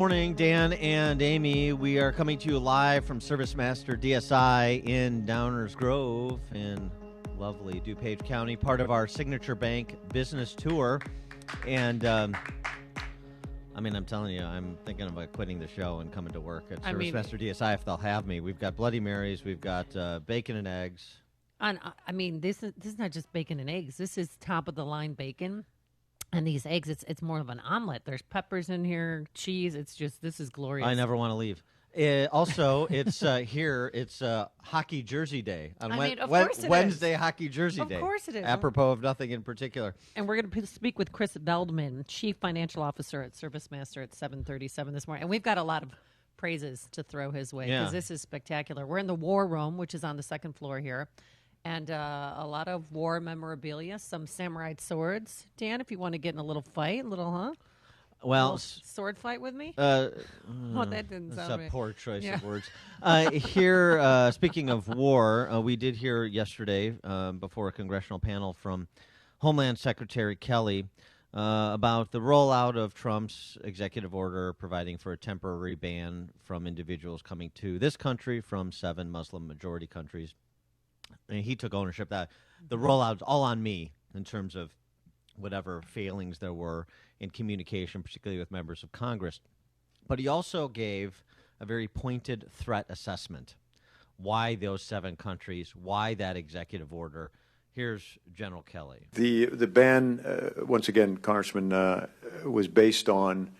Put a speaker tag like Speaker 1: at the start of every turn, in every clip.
Speaker 1: Morning, Dan and Amy. We are coming to you live from Service Master DSI in Downers Grove in lovely DuPage County, part of our Signature Bank business tour. And I'm telling you, I'm thinking about quitting the show and coming to work at Service Master DSI if they'll have me. We've got Bloody Marys, we've got bacon and eggs.
Speaker 2: This is not just bacon and eggs. This is top of the line bacon. And these eggs, it's more of an omelet. There's peppers in here, cheese. This is glorious.
Speaker 1: I never want to leave. Also, it's here. It's Hockey Jersey Day on
Speaker 2: of course it
Speaker 1: Wednesday.
Speaker 2: is.
Speaker 1: Hockey Jersey Day.
Speaker 2: Of course it is.
Speaker 1: Apropos of nothing in particular.
Speaker 2: And we're going to speak with Chris Veldman, Chief Financial Officer at Service Master at 7:37 this morning. And we've got a lot of praises to throw his way because this is spectacular. We're in the War Room, which is on the second floor here. And a lot of war memorabilia, some samurai swords. Dan, if you want to get in a little fight,
Speaker 1: Well,
Speaker 2: sword fight with me?
Speaker 1: That
Speaker 2: didn't
Speaker 1: that's
Speaker 2: sound
Speaker 1: a
Speaker 2: right.
Speaker 1: poor choice of words. Here, speaking of war, we did hear yesterday before a congressional panel from Homeland Secretary Kelly about the rollout of Trump's executive order providing for a temporary ban from individuals coming to this country from 7 Muslim-majority countries. And he took ownership that the rollout's all on me in terms of whatever failings there were in communication, particularly with members of Congress. But he also gave a very pointed threat assessment. Why those 7 countries? Why that executive order? Here's General Kelly.
Speaker 3: The ban, once again, Congressman, was based on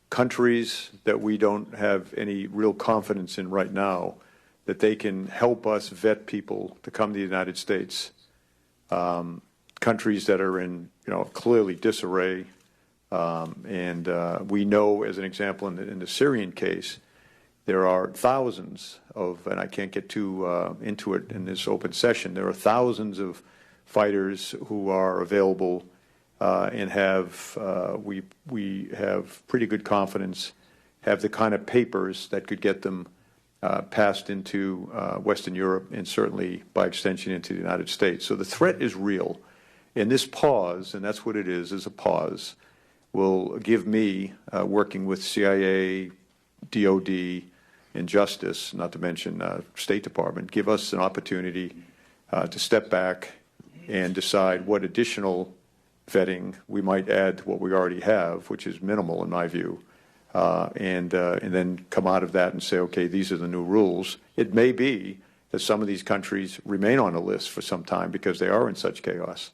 Speaker 3: countries that we don't have any real confidence in right now, that they can help us vet people to come to the United States. Countries that are in, clearly disarray. And we know, as an example, in the Syrian case, there are thousands of, and I can't get too into it in this open session, there are thousands of fighters who are available and have, we have pretty good confidence, have the kind of papers that could get them passed into Western Europe and certainly by extension into the United States. So the threat is real. And this pause, and that's what it is a pause, will give me, working with CIA, DOD, and Justice, not to mention State Department, give us an opportunity to step back and decide what additional vetting we might add to what we already have, which is minimal in my view. And then come out of that and say, okay, these are the new rules. It may be that some of these countries remain on the list for some time because they are in such chaos.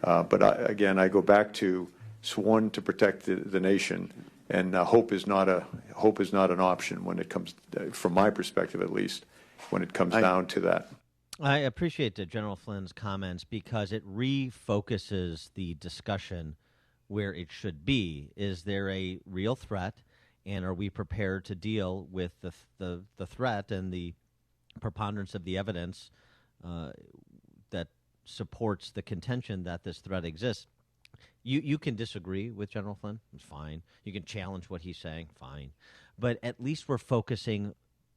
Speaker 3: But I go back to sworn to protect the nation, and hope is not an option when it comes, from my perspective at least, when it comes down to that.
Speaker 1: I appreciate General Flynn's comments because it refocuses the discussion where it should be. Is there a real threat? And are we prepared to deal with the threat and the preponderance of the evidence that supports the contention that this threat exists? You can disagree with General Flynn. It's fine. You can challenge what he's saying. Fine. But at least we're focusing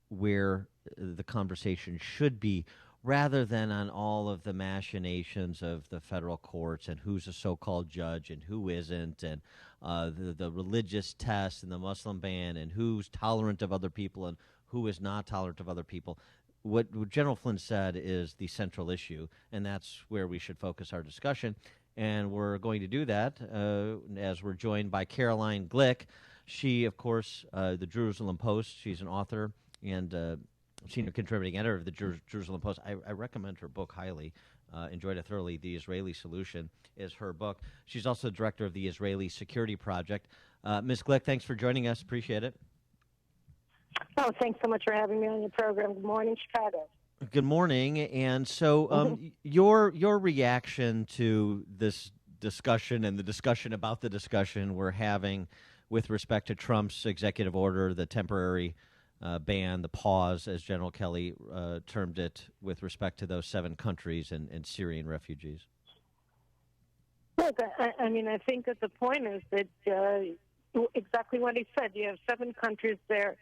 Speaker 1: where the conversation should be rather than on all of the machinations of the federal courts and who's a so-called judge and who isn't, and the religious test and the Muslim ban and who's tolerant of other people and who is not tolerant of other people. What General Flynn said is the central issue, and that's where we should focus our discussion. And we're going to do that as we're joined by Caroline Glick. She, of course, the Jerusalem Post, she's an author and senior contributing editor of the Jerusalem Post. I recommend her book highly. Enjoyed it thoroughly. The Israeli Solution is her book. She's also director of the Israeli Security Project. Ms. Glick, thanks for joining us. Appreciate it.
Speaker 4: Oh, thanks so much for having me on your program. Good morning, Chicago.
Speaker 1: Good morning. And so your reaction to this discussion and the discussion about the discussion we're having with respect to Trump's executive order, the temporary ban, the pause, as General Kelly termed it, with respect to those 7 countries and Syrian refugees?
Speaker 4: Look, I think that the point is that exactly what he said. You have 7 countries there.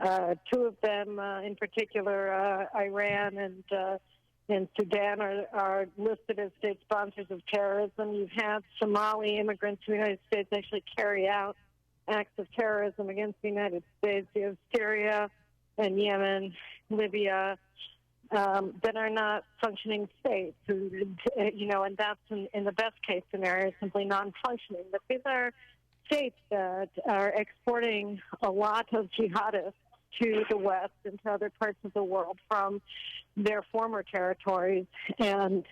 Speaker 4: 2 of them, in particular, Iran and Sudan, are listed as state sponsors of terrorism. You've had Somali immigrants in the United States actually carry out acts of terrorism against the United States. You have Syria and Yemen, Libya, that are not functioning states, and that's in the best case scenario, simply non-functioning. But these are states that are exporting a lot of jihadists to the West and to other parts of the world from their former territories. And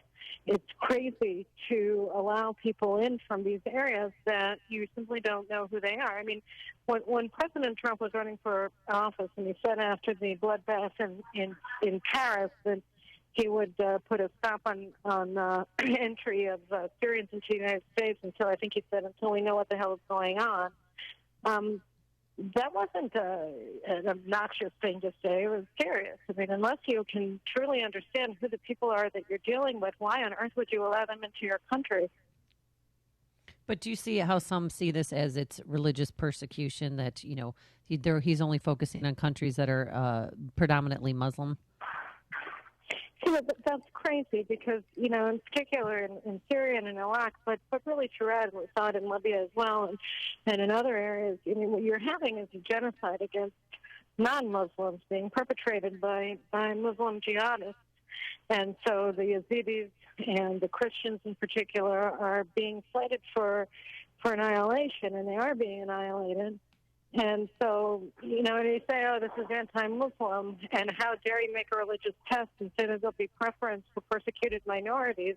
Speaker 4: it's crazy to allow people in from these areas that you simply don't know who they are. I mean, when President Trump was running for office, and he said after the bloodbath in Paris that he would put a stop on entry of Syrians into the United States until we know what the hell is going on. That wasn't an obnoxious thing to say. It was serious. I mean, unless you can truly understand who the people are that you're dealing with, why on earth would you allow them into your country?
Speaker 2: But do you see how some see this as it's religious persecution, that, he's only focusing on countries that are predominantly Muslim?
Speaker 4: Yeah, that's crazy because, in particular in Syria and in Iraq, but really throughout, we saw it in Libya as well, and in other areas, what you're having is a genocide against non-Muslims being perpetrated by Muslim jihadists. And so the Yazidis and the Christians in particular are being slated for annihilation, and they are being annihilated. And so, when you say, oh, this is anti-Muslim, and how dare you make a religious test and say that there'll be preference for persecuted minorities,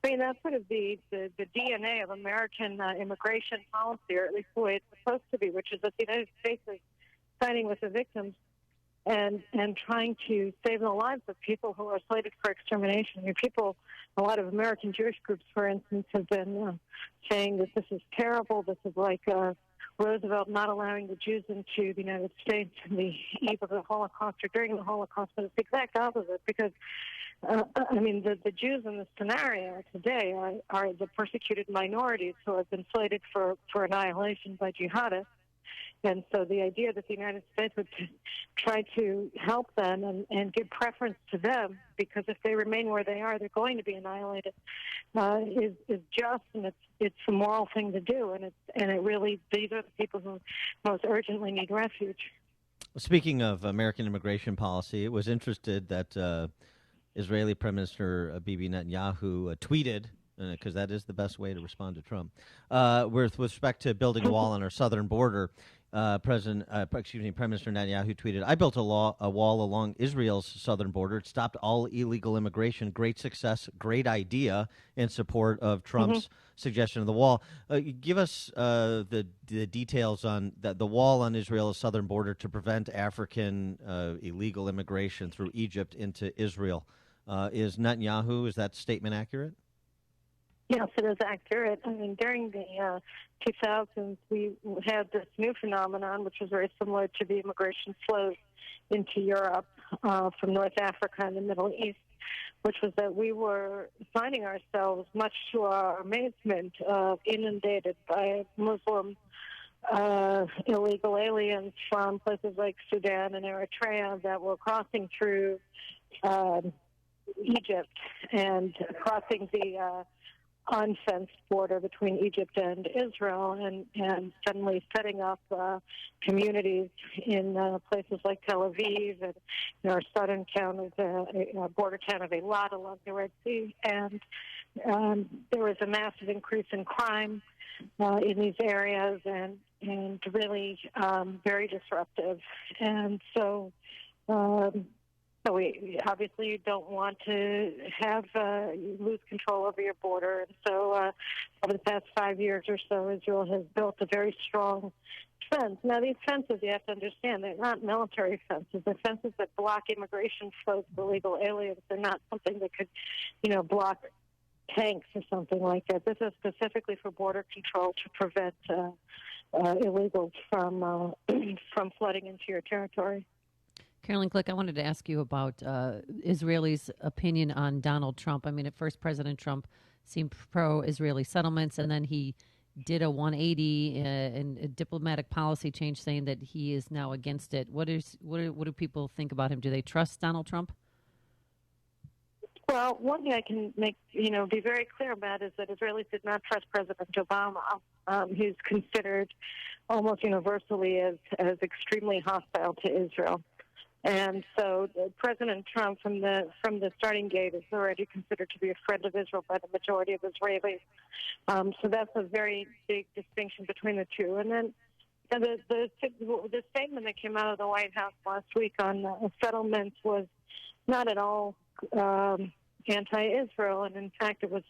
Speaker 4: I mean, that's sort of the DNA of American immigration policy, or at least the way it's supposed to be, which is that the United States is siding with the victims and trying to save the lives of people who are slated for extermination. I mean, a lot of American Jewish groups, for instance, have been saying that this is terrible. This is like Roosevelt not allowing the Jews into the United States in the eve of the Holocaust or during the Holocaust, but it's the exact opposite because, the Jews in this scenario today are the persecuted minorities who have been slated for annihilation by jihadists. And so the idea that the United States would try to help them and give preference to them, because if they remain where they are, they're going to be annihilated, is just, and it's a moral thing to do. And it really, these are the people who most urgently need refuge.
Speaker 1: Speaking of American immigration policy, it was interesting that Israeli Prime Minister Bibi Netanyahu tweeted, because that is the best way to respond to Trump, with respect to building a wall on our southern border. Prime Minister Netanyahu tweeted, "I built a wall along Israel's southern border. It stopped all illegal immigration. Great success, great idea," in support of Trump's suggestion of the wall. Give us the details on the wall on Israel's southern border to prevent African illegal immigration through Egypt into Israel. Is that statement accurate?
Speaker 4: Yes, it is accurate. I mean, during the 2000s, we had this new phenomenon, which was very similar to the immigration flows into Europe from North Africa and the Middle East, which was that we were finding ourselves, much to our amazement, inundated by Muslim illegal aliens from places like Sudan and Eritrea that were crossing through Egypt and crossing the unfenced border between Egypt and Israel, and suddenly setting up communities in places like Tel Aviv and our southern town of border town of Eilat along the Red Sea. And there was a massive increase in crime in these areas, and really very disruptive. And so we obviously don't want to have lose control over your border. And so over the past 5 years or so, Israel has built a very strong fence. Now, these fences, you have to understand, they're not military fences. They're fences that block immigration flows for illegal aliens. They're not something that could, block tanks or something like that. This is specifically for border control to prevent illegals from flooding into your territory.
Speaker 2: Carolyn Glick, I wanted to ask you about Israelis' opinion on Donald Trump. I mean, at first, President Trump seemed pro-Israeli settlements, and then he did a 180 and a diplomatic policy change, saying that he is now against it. What do people think about him? Do they trust Donald Trump?
Speaker 4: Well, one thing I can be very clear about is that Israelis did not trust President Obama. He's considered almost universally as extremely hostile to Israel. And so President Trump, from the starting gate, is already considered to be a friend of Israel by the majority of Israelis. So that's a very big distinction between the two. And then the statement that came out of the White House last week on settlements was not at all anti-Israel, and in fact, it was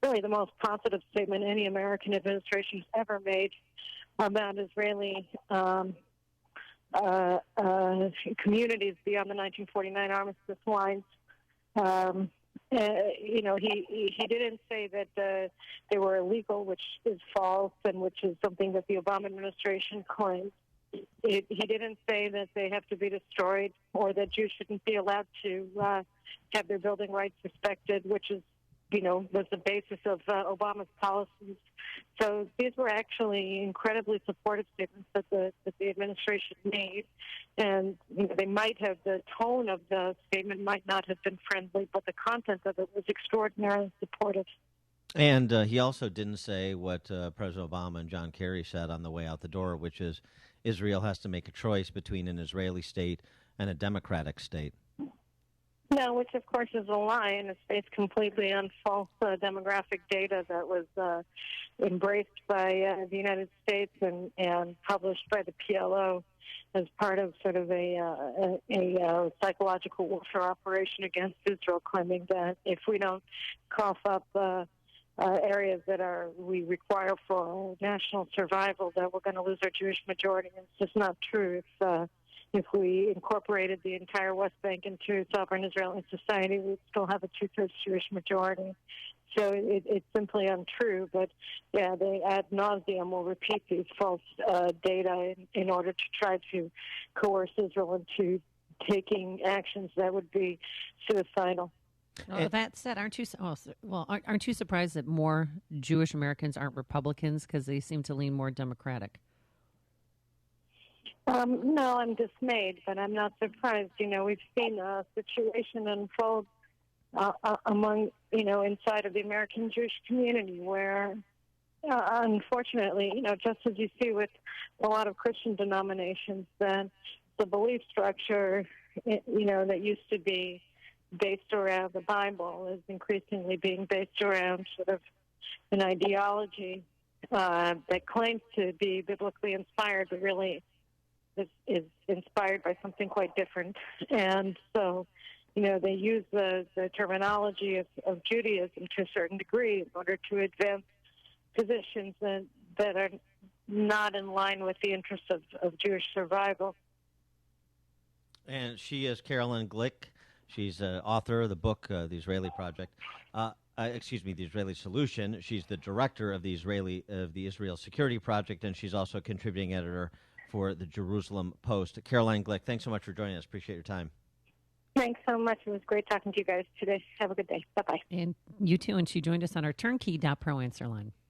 Speaker 4: really the most positive statement any American administration has ever made about Israeli communities beyond the 1949 armistice lines. He didn't say that they were illegal, which is false, and which is something that the Obama administration claims. He didn't say that they have to be destroyed or that Jews shouldn't be allowed to have their building rights respected, which is, was the basis of Obama's policies. So these were actually incredibly supportive statements that the administration made, and they might have, the tone of the statement might not have been friendly, but the content of it was extraordinarily supportive.
Speaker 1: And he also didn't say what President Obama and John Kerry said on the way out the door, which is Israel has to make a choice between an Israeli state and a democratic state.
Speaker 4: No, which of course is a lie, and it's based completely on false demographic data that was embraced by the United States and published by the PLO as part of sort of a psychological warfare operation against Israel, claiming that if we don't cough up areas that we require for national survival, that we're going to lose our Jewish majority. And it's just not true. If we incorporated the entire West Bank into sovereign Israeli society, we'd still have a two-thirds Jewish majority. So it's simply untrue. But, yeah, they ad nauseum will repeat these false data in order to try to coerce Israel into taking actions that would be suicidal.
Speaker 2: Well, that said, aren't you surprised that more Jewish Americans aren't Republicans because they seem to lean more Democratic?
Speaker 4: No, I'm dismayed, but I'm not surprised. We've seen a situation unfold among, inside of the American Jewish community where, unfortunately, just as you see with a lot of Christian denominations, that the belief structure, that used to be based around the Bible is increasingly being based around sort of an ideology that claims to be biblically inspired, but really is inspired by something quite different. And so, they use the terminology of Judaism to a certain degree in order to advance positions that are not in line with the interests of Jewish survival.
Speaker 1: And she is Carolyn Glick. She's author of the book, The Israeli Project. The Israeli Solution. She's the director of the Israel Security Project, and she's also a contributing editor for the Jerusalem Post. Caroline Glick, thanks so much for joining us. Appreciate your time.
Speaker 4: Thanks so much. It was great talking to you guys today. Have a good day. Bye-bye.
Speaker 2: And you too. And she joined us on our turnkey.pro answer line.